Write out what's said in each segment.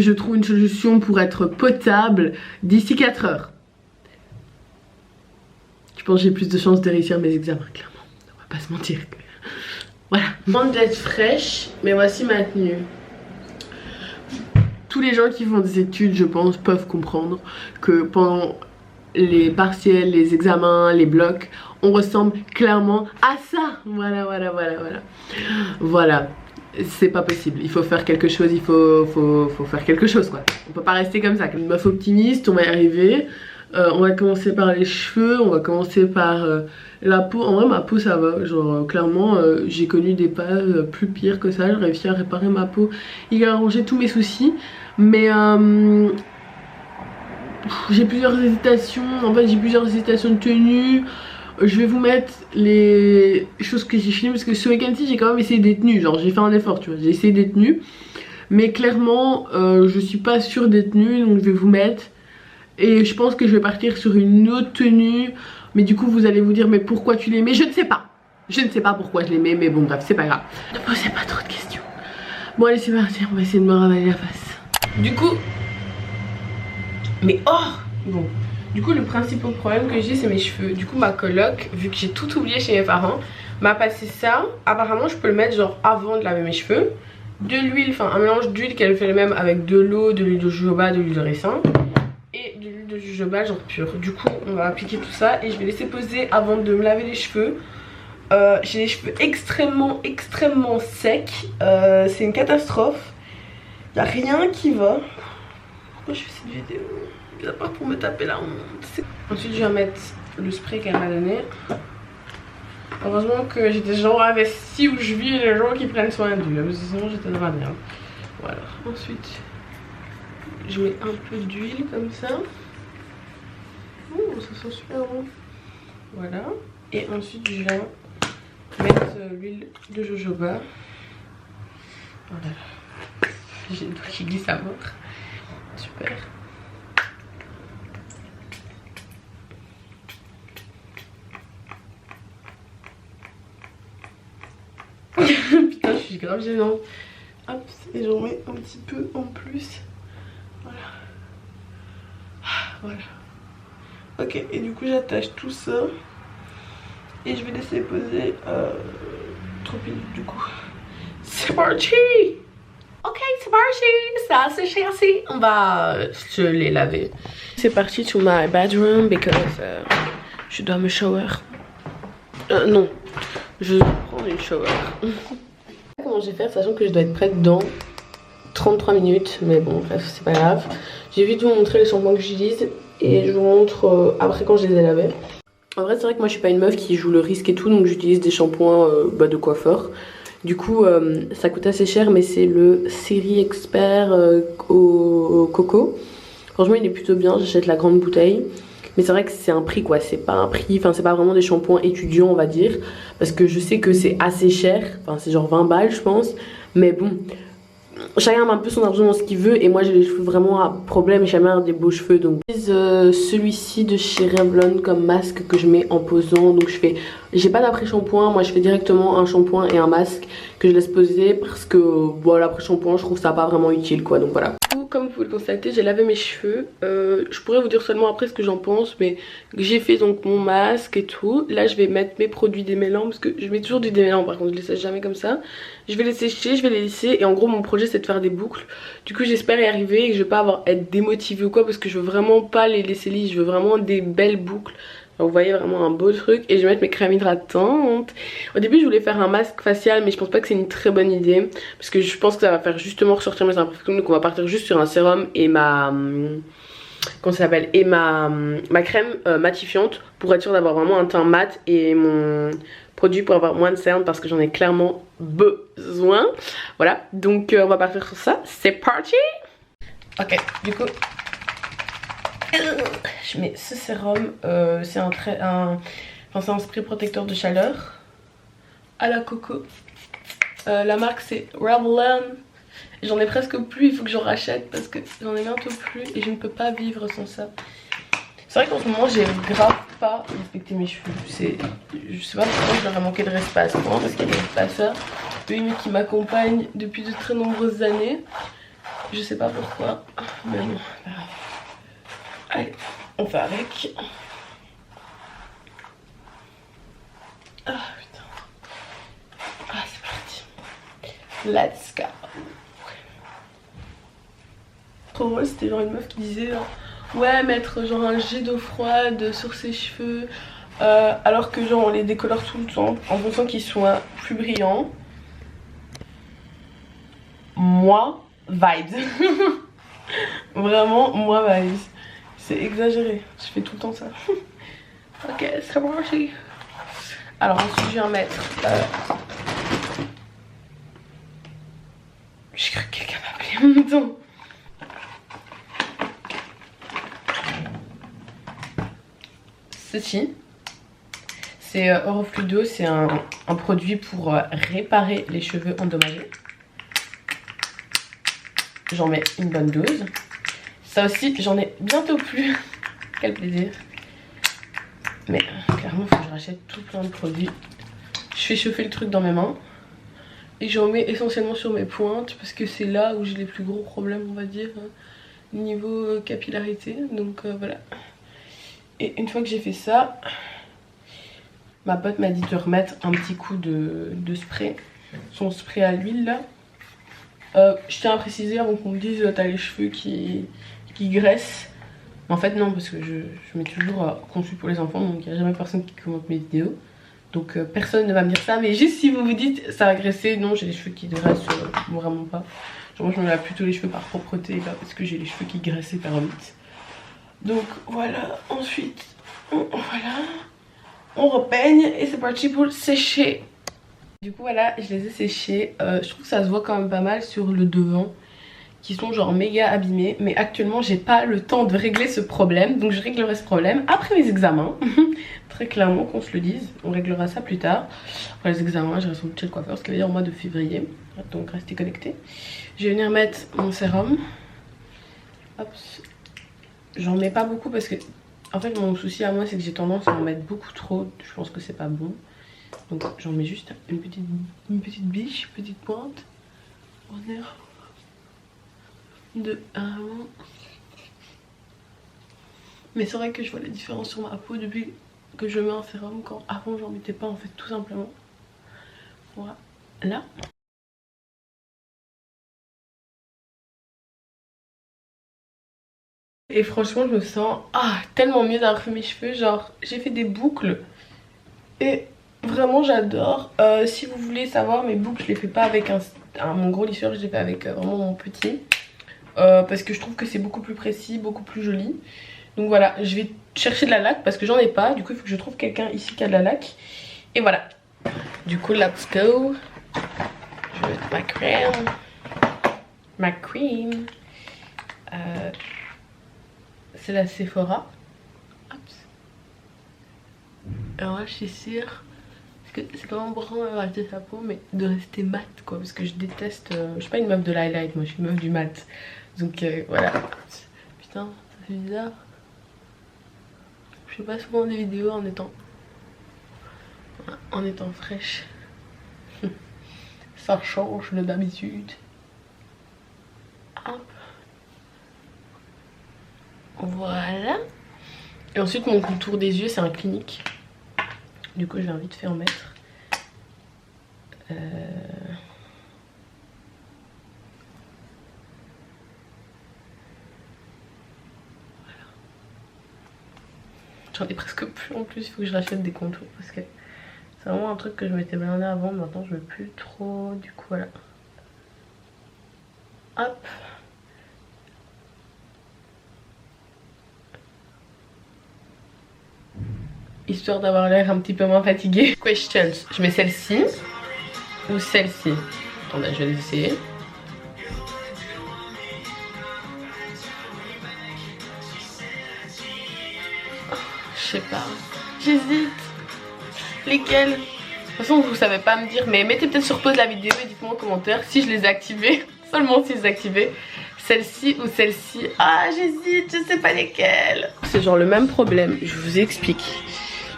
Je trouve une solution pour être potable d'ici 4 heures. Je pense que j'ai plus de chances de réussir mes examens, clairement. On va pas se mentir. Voilà. Je demande d'être fraîche, mais voici ma tenue. Tous les gens qui font des études, je pense, peuvent comprendre que pendant les partiels, les examens, les blocs, on ressemble clairement à ça. Voilà. Voilà. C'est pas possible, il faut faire quelque chose, il faut faire quelque chose quoi. On peut pas rester comme ça. Une meuf optimiste, on va y arriver. On va commencer par les cheveux, on va commencer par la peau. En vrai ma peau ça va, genre clairement j'ai connu des pas plus pires que ça. J'ai réussi à réparer ma peau et à arranger tous mes soucis. Mais j'ai plusieurs hésitations, en fait j'ai plusieurs hésitations de tenue. Je vais vous mettre les choses que j'ai filmées parce que ce week-end-ci j'ai quand même essayé des tenues, genre j'ai fait un effort tu vois, j'ai essayé des tenues. Mais clairement je suis pas sûre des tenues donc je vais vous mettre. Et je pense que je vais partir sur une autre tenue. Mais du coup vous allez vous dire mais pourquoi tu l'aimais? Je ne sais pas. Je ne sais pas pourquoi je l'aimais mais bon bref c'est pas grave. Ne posez pas trop de questions. Bon allez c'est parti, on va essayer de me ravaler la face. Du coup... Mais oh bon. Du coup le principal problème que j'ai c'est mes cheveux. Du coup ma coloc, vu que j'ai tout oublié chez mes parents, m'a passé ça. Apparemment je peux le mettre genre avant de laver mes cheveux. De l'huile, enfin un mélange d'huile qu'elle fait le même avec de l'eau, de l'huile de jojoba, de l'huile de ricin. Et de l'huile de jojoba genre pure. Du coup on va appliquer tout ça et je vais laisser poser avant de me laver les cheveux. J'ai les cheveux extrêmement secs. C'est une catastrophe. Y a rien qui va. Pourquoi je fais cette vidéo? À part pour me taper la honte. Ensuite je vais mettre le spray qu'elle m'a donné. Heureusement que j'ai des gens investis où je vis et les gens qui prennent soin d'eux, parce que sinon j'étais dans la merde. Voilà. Ensuite je mets un peu d'huile comme ça. Ouh, ça sent super bon. Voilà. Et ensuite je viens mettre l'huile de jojoba. Voilà. J'ai le doigt qui glisse à mort. Super. Putain, je suis grave gênante. Hop, et j'en mets un petit peu en plus. Voilà. Voilà. Ok, et du coup j'attache tout ça. Et je vais laisser poser 3 minutes du coup. C'est parti! Ok, c'est parti! Ça c'est cherché. On va se les laver. C'est parti to my bedroom because je dois me shower. Non, je vais prendre une shower. Comment je vais faire sachant que je dois être prête dans 33 minutes. Mais bon, bref, c'est pas grave. J'ai vite vous montrer les shampoings que j'utilise. Et je vous montre après quand je les ai lavés. En vrai, c'est vrai que moi je suis pas une meuf qui joue le risque et tout. Donc j'utilise des shampoings de coiffeur. Du coup, ça coûte assez cher. Mais c'est le Série Expert au coco. Franchement, il est plutôt bien. J'achète la grande bouteille. Mais c'est vrai que c'est un prix quoi, c'est pas un prix, enfin c'est pas vraiment des shampoings étudiants on va dire. Parce que je sais que c'est assez cher, enfin c'est genre 20 balles je pense. Mais bon, chacun a un peu son argent dans ce qu'il veut. Et moi j'ai les cheveux vraiment à problème et jamais des beaux cheveux. Donc celui-ci de chez Revlon comme masque que je mets en posant. Donc je fais, j'ai pas d'après shampoing, moi je fais directement un shampoing et un masque que je laisse poser. Parce que voilà, l'après shampoing je trouve ça pas vraiment utile quoi, donc voilà. Comme vous pouvez le constater, j'ai lavé mes cheveux. Je pourrais vous dire seulement après ce que j'en pense, mais j'ai fait donc mon masque et tout. Là je vais mettre mes produits démêlants parce que je mets toujours du démêlant, par contre je les sèche jamais comme ça. Je vais les sécher, je vais les lisser et en gros mon projet c'est de faire des boucles. Du coup j'espère y arriver et que je vais pas être démotivée ou quoi, parce que je veux vraiment pas les laisser lisses, je veux vraiment des belles boucles. Vous voyez vraiment un beau truc. Et je vais mettre mes crèmes hydratantes. Au début je voulais faire un masque facial, mais je pense pas que c'est une très bonne idée, parce que je pense que ça va faire justement ressortir mes imperfections. Donc on va partir juste sur un sérum et ma... comment ça s'appelle, et ma crème matifiante, pour être sûr d'avoir vraiment un teint mat, et mon produit pour avoir moins de cernes parce que j'en ai clairement besoin. Voilà, donc on va partir sur ça. C'est parti. Ok, du coup je mets ce sérum, c'est un spray protecteur de chaleur à la coco. La marque c'est Revlon. J'en ai presque plus, il faut que j'en rachète parce que j'en ai bientôt plus et je ne peux pas vivre sans ça. C'est vrai qu'en ce moment j'ai grave pas respecté mes cheveux. Je sais pas pourquoi je leur ai manqué de respect à ce point, parce qu'il y a des passeurs qui m'accompagnent depuis de très nombreuses années. Je sais pas pourquoi, mais bon, allez, on fait avec. Ah putain. Ah c'est parti. Let's go. Trop drôle, c'était genre une meuf qui disait ouais, mettre genre un jet d'eau froide sur ses cheveux alors que genre on les décolore tout le temps en pensant qu'ils soient plus brillants. Moi, vibes. Vraiment, moi, vibes. C'est exagéré, je fais tout le temps ça. Ok, c'est parti. Alors ensuite je viens mettre j'ai cru que quelqu'un m'appelait en même temps. Ceci, c'est Eurofluido, c'est un produit pour réparer les cheveux endommagés. J'en mets une bonne dose. Ça aussi, j'en ai bientôt plus. Quel plaisir. Mais clairement, il faut que je rachète tout plein de produits. Je fais chauffer le truc dans mes mains. Et j'en mets essentiellement sur mes pointes parce que c'est là où j'ai les plus gros problèmes, on va dire, niveau capillarité. Donc voilà. Et une fois que j'ai fait ça, ma pote m'a dit de remettre un petit coup de spray. Son spray à l'huile là. Je tiens à préciser avant qu'on me dise t'as les cheveux qui graissent. En fait non, parce que je mets toujours conçu pour les enfants, donc il n'y a jamais personne qui commente mes vidéos. Donc personne ne va me dire ça, mais juste si vous vous dites ça va graisser, non, j'ai les cheveux qui graissent vraiment pas. Genre moi je me lave plutôt les cheveux par propreté, pas parce que j'ai les cheveux qui graissent hyper vite. Donc voilà, ensuite voilà, on repeigne et c'est parti pour sécher. Du coup voilà, je les ai séchés, je trouve que ça se voit quand même pas mal sur le devant, qui sont genre méga abîmés, mais actuellement j'ai pas le temps de régler ce problème, donc je réglerai ce problème après mes examens. Très clairement qu'on se le dise, on réglera ça plus tard. Après les examens, je reste chez le coiffeur, ce qui veut dire au mois de février, donc restez connectés. Je vais venir mettre mon sérum. Hop. J'en mets pas beaucoup parce que en fait mon souci à moi c'est que j'ai tendance à en mettre beaucoup trop, je pense que c'est pas bon. Donc j'en mets juste une petite biche, petite pointe. On est de vraiment. Mais c'est vrai que je vois la différence sur ma peau depuis que je mets un sérum, quand avant j'en mettais pas en fait, tout simplement. Voilà. Et franchement je me sens tellement mieux d'avoir fait mes cheveux, genre j'ai fait des boucles et vraiment j'adore. Si vous voulez savoir, mes boucles je les fais pas avec mon gros lisseur, je les fais avec vraiment mon petit. Parce que je trouve que c'est beaucoup plus précis, beaucoup plus joli. Donc voilà, je vais chercher de la laque parce que j'en ai pas. Du coup il faut que je trouve quelqu'un ici qui a de la laque. Et voilà. Du coup let's go. Je vais mettre ma crème. Ma cream. C'est la Sephora. Alors là je suis sûre, parce que c'est pas important de rater sa peau, mais de rester mat quoi, parce que je déteste, je suis pas une meuf de l'highlight, moi je suis une meuf du mat. Donc voilà. Putain, ça fait bizarre. Je fais pas souvent des vidéos en étant fraîche. Ça change de d'habitude. Hop. Voilà. Et ensuite mon contour des yeux c'est un Clinique. Du coup je vais vite fait en mettre. Voilà. J'en ai presque plus en plus, il faut que je rachète des contours parce que c'est vraiment un truc que je m'étais blindée avant, maintenant je ne veux plus trop, du coup voilà. Hop. Histoire d'avoir l'air un petit peu moins fatiguée. Questions, je mets celle-ci ou celle-ci? Attendez, je vais les essayer. Je sais pas, j'hésite. Lesquelles? De toute façon vous savez pas me dire, mais mettez peut-être sur pause la vidéo et dites-moi en commentaire si je les ai activées. Seulement si je les ai activées. Celle-ci ou celle-ci? Ah j'hésite, je sais pas lesquelles. C'est genre le même problème, je vous explique.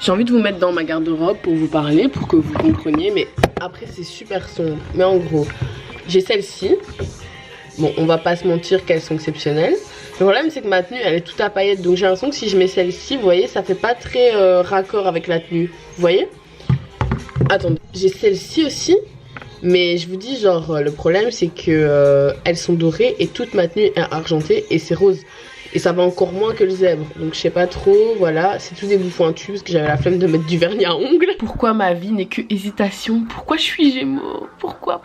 J'ai envie de vous mettre dans ma garde-robe pour vous parler, pour que vous compreniez, mais après c'est super sombre. Mais en gros, j'ai celle-ci. Bon, on va pas se mentir qu'elles sont exceptionnelles. Le problème c'est que ma tenue elle est toute à paillettes, donc j'ai l'impression que si je mets celle-ci, vous voyez, ça fait pas très raccord avec la tenue. Vous voyez? Attendez, j'ai celle-ci aussi, mais je vous dis genre le problème c'est que elles sont dorées et toute ma tenue est argentée et c'est rose. Et ça va encore moins que le zèbre, donc je sais pas trop, voilà, c'est tout des bouts pointus parce que j'avais la flemme de mettre du vernis à ongles. Pourquoi ma vie n'est que hésitation? Pourquoi je suis Gémeaux? Pourquoi?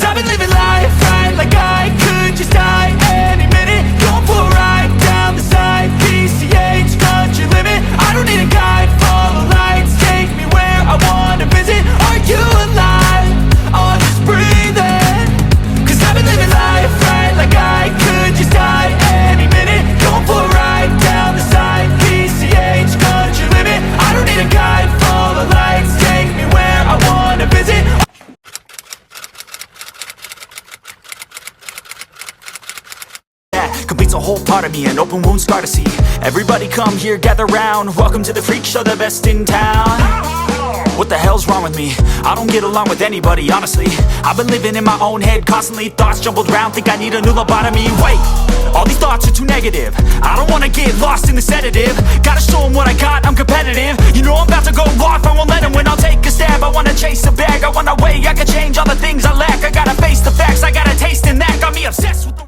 I've been living life right like I could just die any minute. Going for a ride down the side, PCH, country limit. I don't need a guide, follow lights, take me where I wanna visit. Are you alive? Oh, just breathe in. Cause I've been living life right like I could just die any minute. Going for a ride down the side, PCH, country limit. I don't need a guide, follow lights, take me where I wanna visit. Completes a whole part of me, an open wound scar to see. Everybody come here, gather round. Welcome to the freak show, the best in town. What the hell's wrong with me? I don't get along with anybody, honestly. I've been living in my own head constantly. Thoughts jumbled round, think I need a new lobotomy. Wait, all these thoughts are too negative. I don't wanna get lost in the sedative. Gotta show them what I got, I'm competitive. You know I'm about to go off, I won't let them win. I'll take a stab, I wanna chase a bag. I wanna weigh, I can change all the things I lack. I gotta face the facts, I got a taste in that. Got me obsessed with the